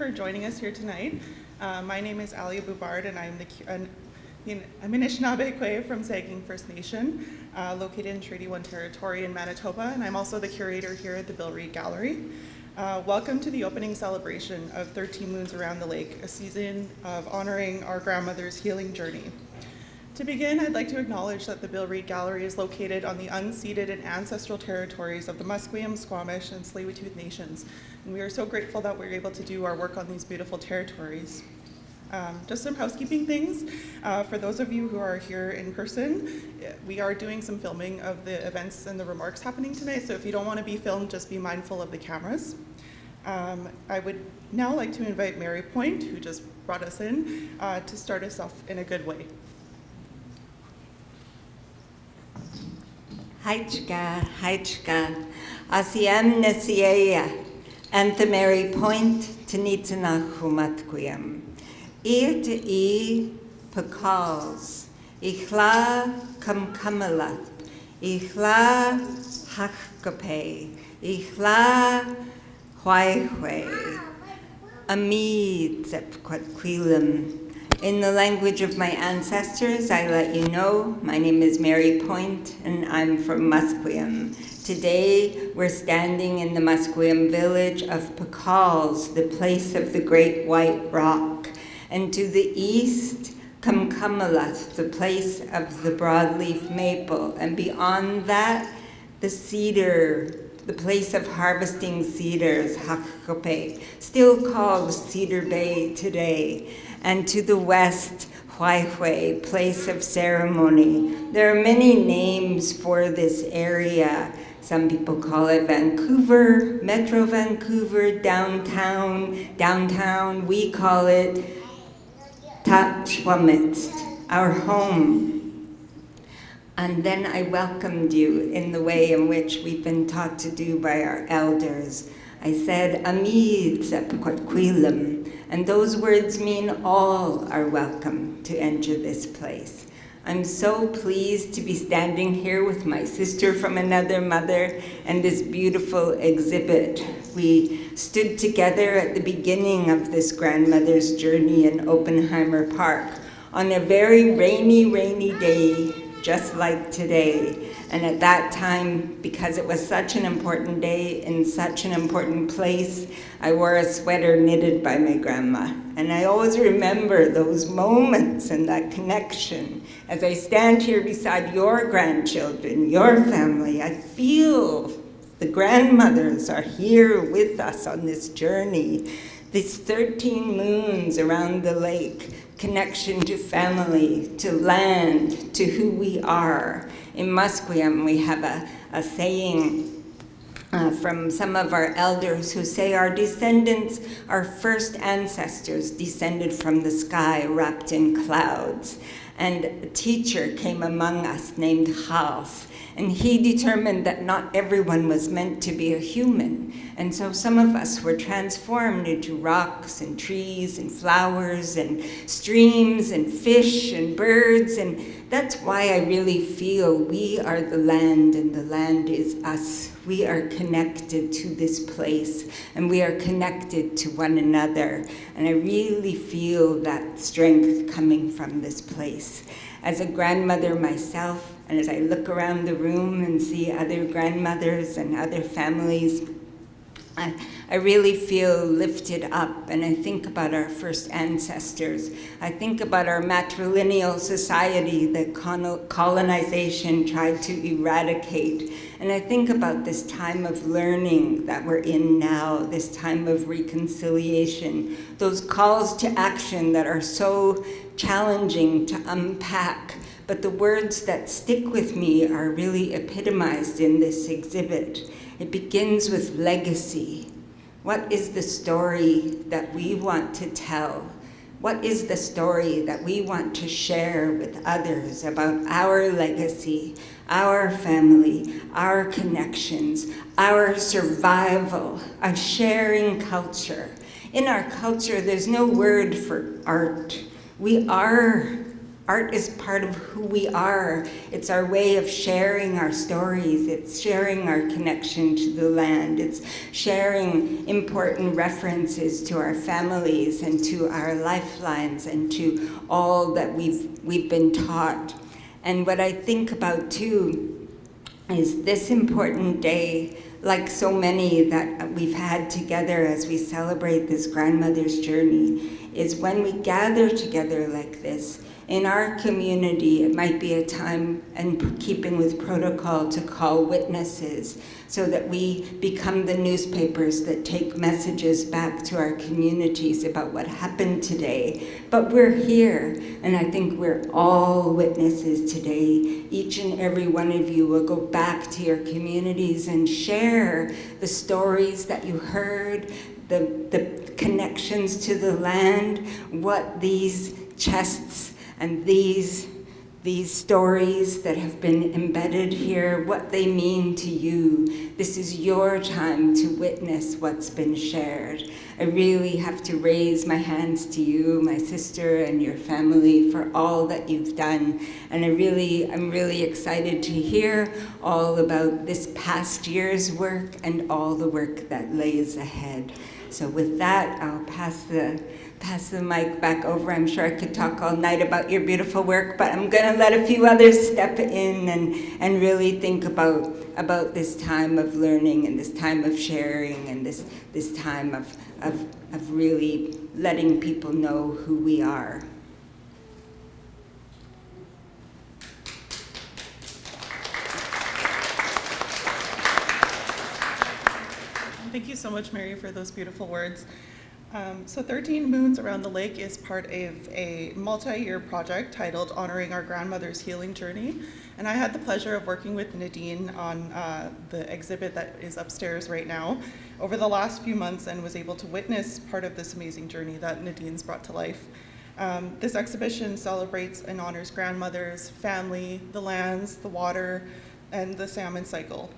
for joining us here tonight. My name is Ali Boubard, and I'm I'm Anishinaabe Kwe from Saugeen First Nation, located in Treaty 1 territory in Manitoba, and I'm also the curator here at the Reid Gallery. Welcome to the opening celebration of 13 Moons Around the Lake, a season of honoring our grandmother's healing journey. To begin, I'd like to acknowledge that the Reid Gallery is located on the unceded and ancestral territories of the Musqueam, Squamish, and Tsleil-Waututh nations, and we are so grateful that we're able to do our work on these beautiful territories. Just some housekeeping things. For those of you who are here in person, we are doing some filming of the events and the remarks happening tonight, so if you don't want to be filmed, just be mindful of the cameras. I would now like to invite Mary Point, who just brought us in, to start us off in a good way. Haichka, Asiem Nesiea, Anthe Mary Point, Nlaka'pamux. I Pakals, Ichla Kamkamalath, Ichla Hachkape, Ichla Huayhue, Amid Zepquatquilim. In the language of my ancestors, I let you know, my name is Mary Point, and I'm from Musqueam. Today, we're standing in the Musqueam village of Pakals, the place of the Great White Rock. And to the east, Kamkamalath, the place of the broadleaf maple. And beyond that, the cedar, the place of harvesting cedars, Hakkope, still called Cedar Bay today. And to the west, Huayhue, place of ceremony. There are many names for this area. Some people call it Vancouver, Metro Vancouver, downtown. We call it Tachwamitz, our home. And then I welcomed you in the way in which we've been taught to do by our elders. I said, Amid Zepquatquilim, and those words mean all are welcome to enter this place. I'm so pleased to be standing here with my sister from another mother and this beautiful exhibit. We stood together at the beginning of this grandmother's journey in Oppenheimer Park on a very rainy day, just like today. And at that time, because it was such an important day in such an important place, I wore a sweater knitted by my grandma. And I always remember those moments and that connection. As I stand here beside your grandchildren, your family, I feel the grandmothers are here with us on this journey. These 13 moons around the lake, connection to family, to land, to who we are. In Musqueam, we have a saying from some of our elders who say our descendants, our first ancestors descended from the sky wrapped in clouds. And a teacher came among us named Haas, and he determined that not everyone was meant to be a human. And so some of us were transformed into rocks and trees and flowers and streams and fish and birds. And that's why I really feel we are the land and the land is us. We are connected to this place and we are connected to one another. And I really feel that strength coming from this place. As a grandmother myself, and as I look around the room and see other grandmothers and other families, I really feel lifted up, and I think about our first ancestors. I think about our matrilineal society that colonization tried to eradicate. And I think about this time of learning that we're in now, this time of reconciliation, those calls to action that are so challenging to unpack. But the words that stick with me are really epitomized in this exhibit. It begins with legacy. What is the story that we want to tell? What is the story that we want to share with others about our legacy, our family, our connections, our survival, a sharing culture? In our culture, there's no word for art. We are Art is part of who we are. It's our way of sharing our stories. It's sharing our connection to the land. It's sharing important references to our families and to our lifelines and to all that we've been taught. And what I think about too is this important day, like so many that we've had together as we celebrate this grandmother's journey, is when we gather together like this. In our community, it might be a time, in keeping with protocol, to call witnesses so that we become the newspapers that take messages back to our communities about what happened today. But we're here, and I think we're all witnesses today. Each and every one of you will go back to your communities and share the stories that you heard, the connections to the land, what these chests and these stories that have been embedded here, what they mean to you. This is your time to witness what's been shared. I really have to raise my hands to you, my sister, and your family for all that you've done. And I'm really excited to hear all about this past year's work and all the work that lays ahead. So with that, I'll pass the mic back over. I'm sure I could talk all night about your beautiful work, but I'm going to let a few others step in and really think about this time of learning and this time of sharing and this time of really letting people know who we are. Thank you so much, Mary, for those beautiful words. So 13 Moons Around the Lake is part of a multi-year project titled Honoring Our Grandmother's Healing Journey. And I had the pleasure of working with Nadine on the exhibit that is upstairs right now over the last few months and was able to witness part of this amazing journey that Nadine's brought to life. This exhibition celebrates and honors grandmothers, family, the lands, the water, and the salmon cycle.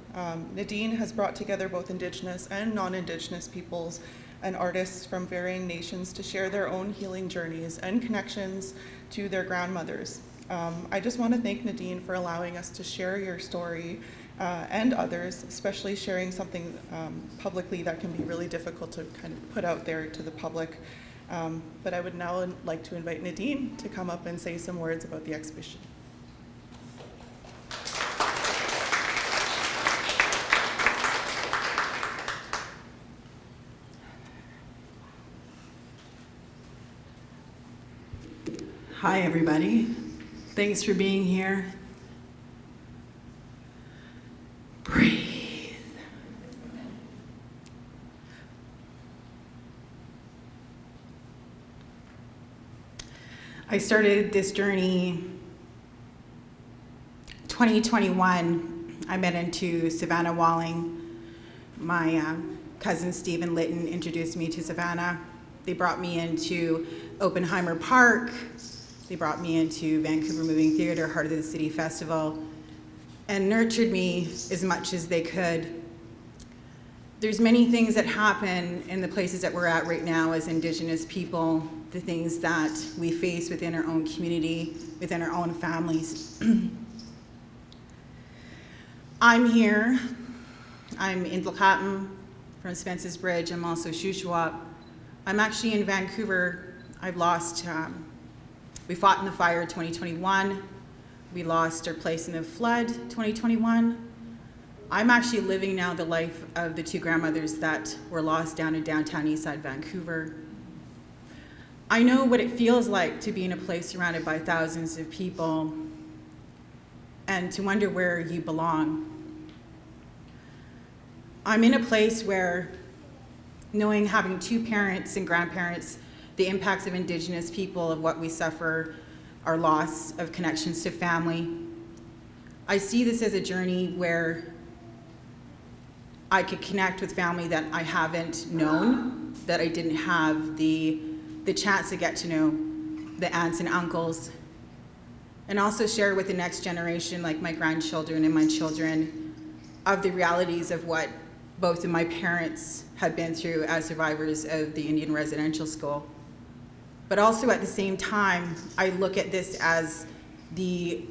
Nadine has brought together both Indigenous and non-Indigenous peoples and artists from varying nations to share their own healing journeys and connections to their grandmothers. I just want to thank Nadine for allowing us to share your story and others, especially sharing something publicly that can be really difficult to kind of put out there to the public. But I would now like to invite Nadine to come up and say some words about the exhibition. Hi, everybody. Thanks for being here. Breathe. I started this journey 2021. I met into Savannah Walling. My cousin Stephen Litton introduced me to Savannah. They brought me into Oppenheimer Park. They brought me into Vancouver Moving Theatre, Heart of the City Festival, and nurtured me as much as they could. There's many things that happen in the places that we're at right now as Indigenous people, the things that we face within our own community, within our own families. I'm here. I'm Nlaka'pamux from Spence's Bridge. I'm also Shuswap. I'm actually in Vancouver. I've lost we fought in the fire 2021. We lost our place in the flood 2021. I'm actually living now the life of the two grandmothers that were lost down in downtown Eastside Vancouver. I know what it feels like to be in a place surrounded by thousands of people and to wonder where you belong. I'm in a place where knowing, having two parents and grandparents, the impacts of Indigenous people, of what we suffer, our loss of connections to family. I see this as a journey where I could connect with family that I haven't known, that I didn't have the chance to get to know, the aunts and uncles, and also share with the next generation, like my grandchildren and my children, of the realities of what both of my parents had been through as survivors of the Indian residential school. But also at the same time, I look at this as a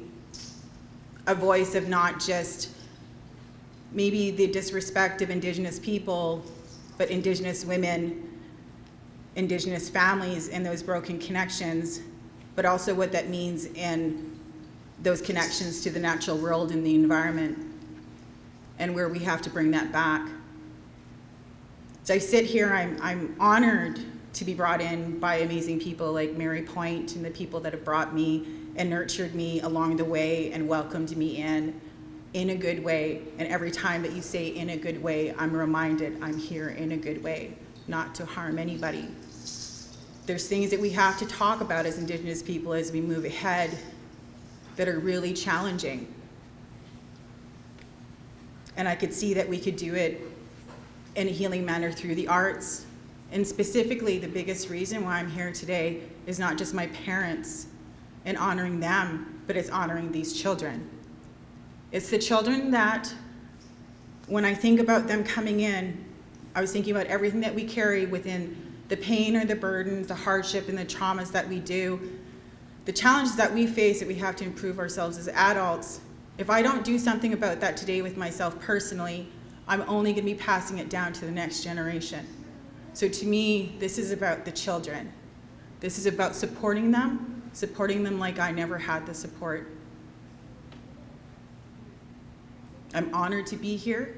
voice of not just maybe the disrespect of Indigenous people, but Indigenous women, Indigenous families, and those broken connections, but also what that means in those connections to the natural world and the environment, and where we have to bring that back. As I sit here, I'm honored to be brought in by amazing people like Mary Point and the people that have brought me and nurtured me along the way and welcomed me in a good way. And every time that you say in a good way, I'm reminded I'm here in a good way, not to harm anybody. There's things that we have to talk about as Indigenous people as we move ahead that are really challenging. And I could see that we could do it in a healing manner through the arts. And specifically, the biggest reason why I'm here today is not just my parents and honoring them, but it's honoring these children. It's the children that, when I think about them coming in, I was thinking about everything that we carry within the pain or the burdens, the hardship and the traumas that we do, the challenges that we face that we have to improve ourselves as adults. If I don't do something about that today with myself personally, I'm only going to be passing it down to the next generation. So to me, this is about the children. This is about supporting them like I never had the support. I'm honored to be here.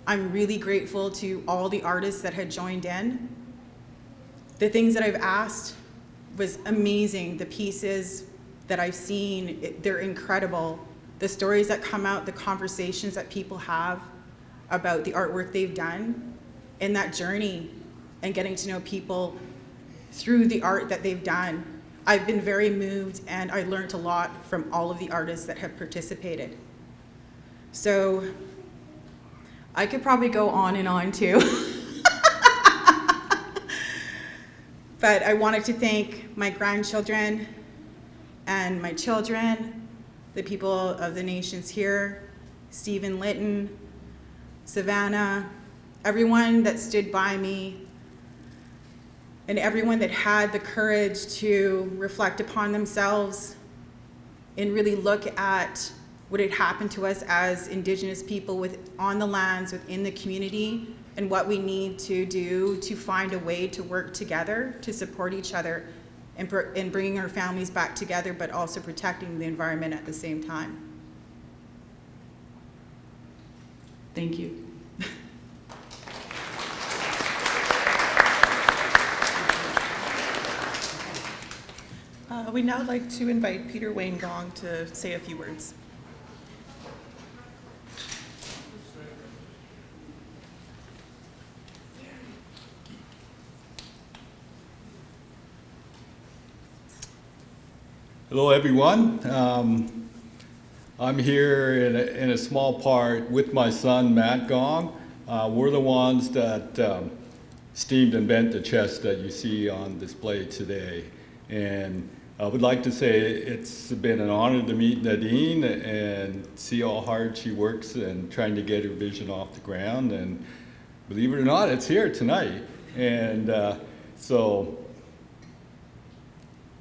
I'm really grateful to all the artists that had joined in. The things that I've asked was amazing. The pieces that I've seen, they're incredible. The stories that come out, the conversations that people have about the artwork they've done, and that journey, and getting to know people through the art that they've done. I've been very moved, and I learned a lot from all of the artists that have participated. So I could probably go on and on too. But I wanted to thank my grandchildren and my children, the people of the nations here, Stephen Litton, Savannah, everyone that stood by me, and everyone that had the courage to reflect upon themselves and really look at what had happened to us as Indigenous people on the lands, within the community, and what we need to do to find a way to work together, to support each other, and bringing our families back together, but also protecting the environment at the same time. Thank you. We'd now like to invite Peter Wayne Gong to say a few words. Hello, everyone. I'm here in a small part with my son, Matt Gong. We're the ones that steamed and bent the chest that you see on display today. And I would like to say it's been an honor to meet Nadine and see how hard she works and trying to get her vision off the ground. And believe it or not, it's here tonight. And so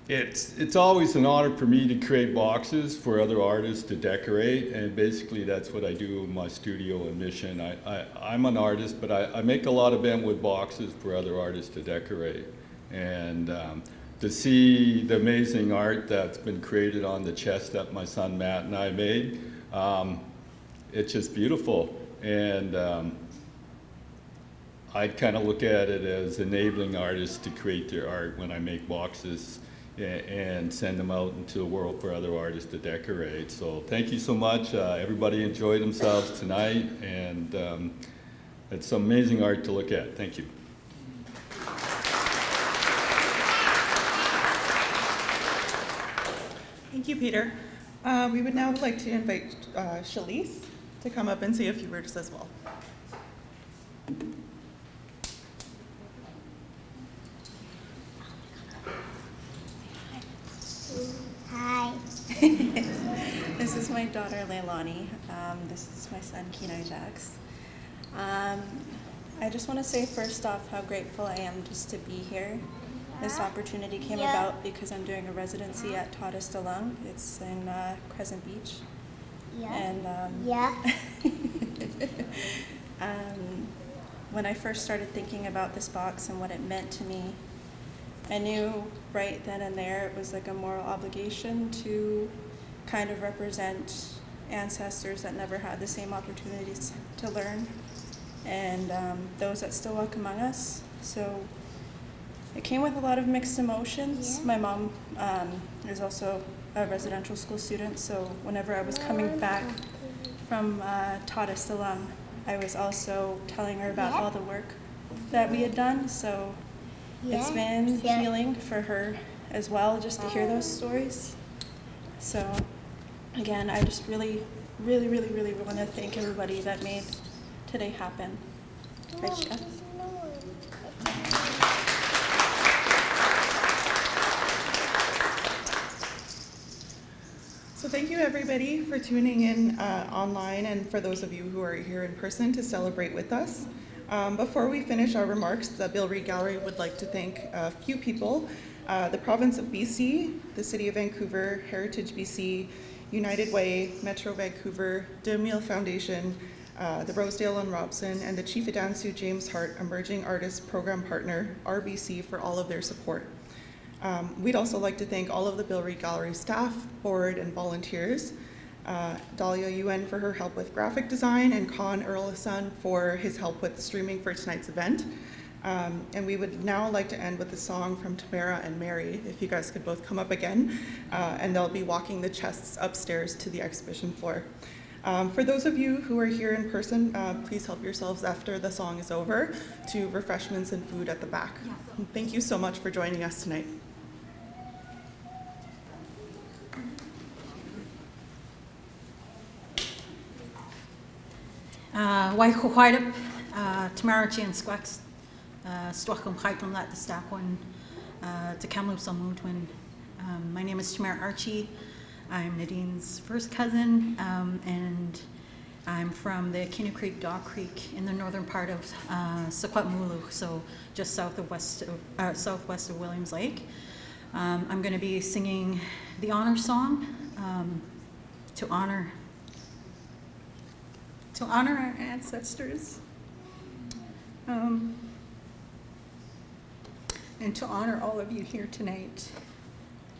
it's always an honor for me to create boxes for other artists to decorate, and basically that's what I do in my studio and mission. I'm an artist, but I make a lot of bentwood boxes for other artists to decorate. And to see the amazing art that's been created on the chest that my son Matt and I made, it's just beautiful. And I kind of look at it as enabling artists to create their art when I make boxes and send them out into the world for other artists to decorate. So thank you so much. Everybody enjoyed themselves tonight, and it's some amazing art to look at. Thank you. Thank you, Peter. We would now like to invite Shalise to come up and say a few words as well. Hi. This is my daughter Leilani. This is my son Kenai Jax. I just want to say first off how grateful I am just to be here This opportunity came about because I'm doing a residency at Tadas Dalang. It's in Crescent Beach. And when I first started thinking about this box and what it meant to me, I knew right then and there it was like a moral obligation to kind of represent ancestors that never had the same opportunities to learn, and those that still walk among us. So it came with a lot of mixed emotions. My mom is also a residential school student, so whenever I was coming back from Tadas Dalang, I was also telling her about all the work that we had done. So it's been healing for her as well, just to hear those stories. So again, I just really want to thank everybody that made today happen. Right, Shika? So thank you everybody for tuning in online, and for those of you who are here in person to celebrate with us. Before we finish our remarks, the Reid Gallery would like to thank a few people: the province of BC, the City of Vancouver, Heritage BC, United Way, Metro Vancouver, DeMille Foundation, the Rosedale and Robson, and the Chief Adansu James Hart Emerging Artists Program Partner, RBC, for all of their support. We'd also like to thank all of the Reid Gallery staff, board, and volunteers. Dahlia Yuen for her help with graphic design, and Con Earlison for his help with streaming for tonight's event. And we would now like to end with a song from Tamara and Mary, if you guys could both come up again, and they'll be walking the chests upstairs to the exhibition floor. For those of you who are here in person, please help yourselves after the song is over to refreshments and food at the back. Thank you so much for joining us tonight. Waihuaidap, Tamarachi and Squax, Stwachum Haikum Lat the Stakwin, to Kamloops Almutwin. My name is Tamara Archie. I'm Nadine's first cousin, and I'm from the Kinu Creek Dog Creek in the northern part of Secwepemc, so just southwest of Williams Lake. I'm going to be singing the honor song to honor our ancestors, and to honor all of you here tonight.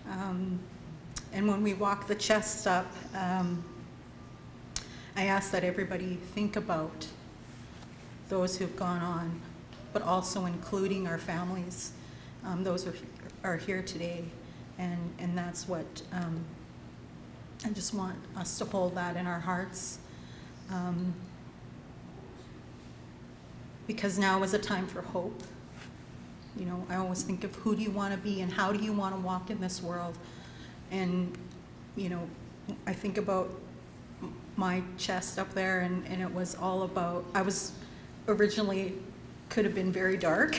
And when we walk the chests up, I ask that everybody think about those who've gone on, but also including our families, those who are here today. And that's what I just want us to hold that in our hearts. Because now is a time for hope. You know, I always think of who do you want to be and how do you want to walk in this world. And, you know, I think about my chest up there, and it was all about, I was originally, could have been very dark,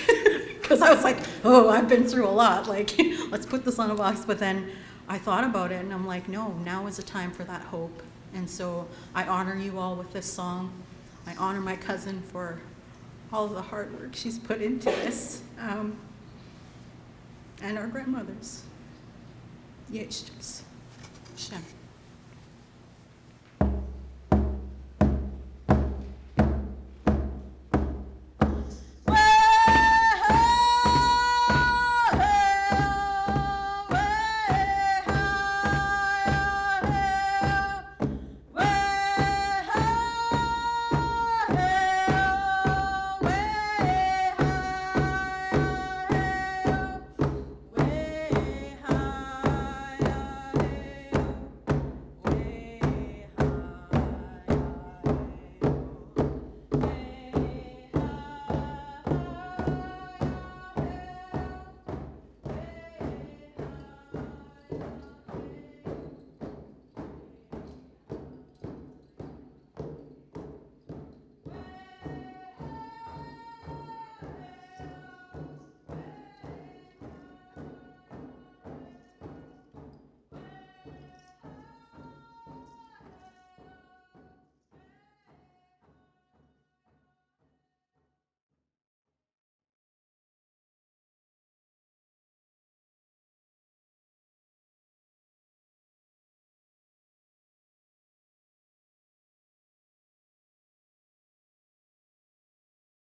because I was like, oh, I've been through a lot, like, let's put this on a box. But then I thought about it, and I'm like, no, now is a time for that hope. And so I honor you all with this song. I honor my cousin for all the hard work she's put into this, and our grandmothers. Yes, Shem.